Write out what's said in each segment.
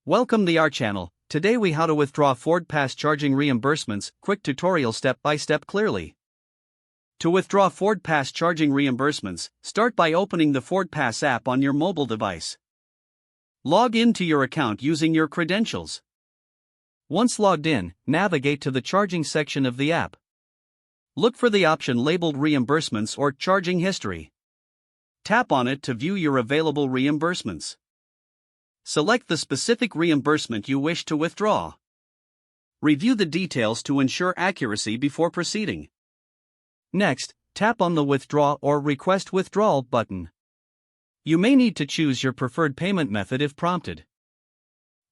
Welcome to our channel. Today we how to withdraw FordPass charging reimbursements, quick tutorial step by step clearly. To withdraw FordPass charging reimbursements, start by opening the FordPass app on your mobile device. Log in to your account using your credentials. Once logged in, navigate to the charging section of the app. Look for the option labeled Reimbursements or Charging History. Tap on it to view your available reimbursements. Select the specific reimbursement you wish to withdraw. Review the details to ensure accuracy before proceeding. Next, tap on the Withdraw or Request Withdrawal button. You may need to choose your preferred payment method if prompted.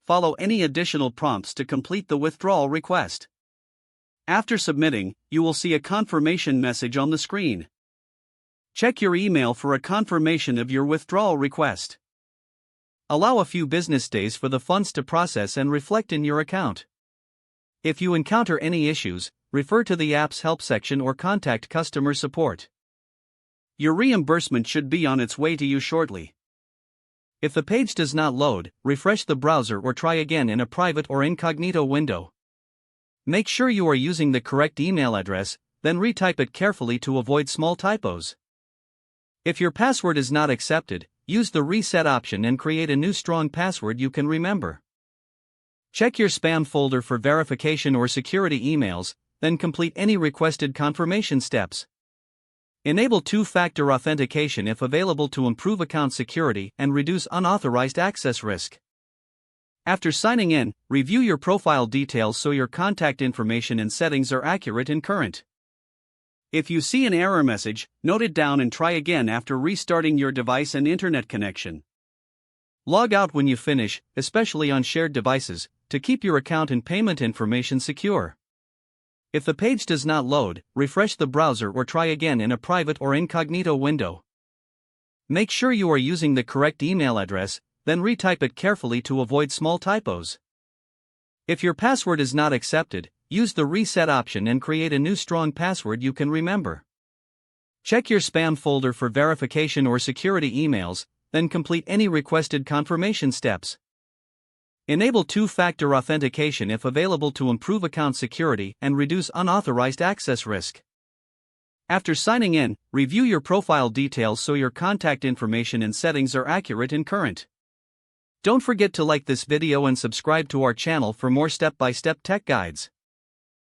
Follow any additional prompts to complete the withdrawal request. After submitting, you will see a confirmation message on the screen. Check your email for a confirmation of your withdrawal request. Allow a few business days for the funds to process and reflect in your account. If you encounter any issues, refer to the app's help section or contact customer support. Your reimbursement should be on its way to you shortly. If the page does not load, refresh the browser or try again in a private or incognito window. Make sure you are using the correct email address, then retype it carefully to avoid small typos. If your password is not accepted, use the reset option and create a new strong password you can remember. Check your spam folder for verification or security emails, then complete any requested confirmation steps. Enable two-factor authentication if available to improve account security and reduce unauthorized access risk. After signing in, review your profile details so your contact information and settings are accurate and current. If you see an error message, note it down and try again after restarting your device and internet connection. Log out when you finish, especially on shared devices, to keep your account and payment information secure. If the page does not load, refresh the browser or try again in a private or incognito window. Make sure you are using the correct email address, then retype it carefully to avoid small typos. If your password is not accepted, use the reset option and create a new strong password you can remember. Check your spam folder for verification or security emails, then complete any requested confirmation steps. Enable two-factor authentication if available to improve account security and reduce unauthorized access risk. After signing in, review your profile details so your contact information and settings are accurate and current. Don't forget to like this video and subscribe to our channel for more step-by-step tech guides.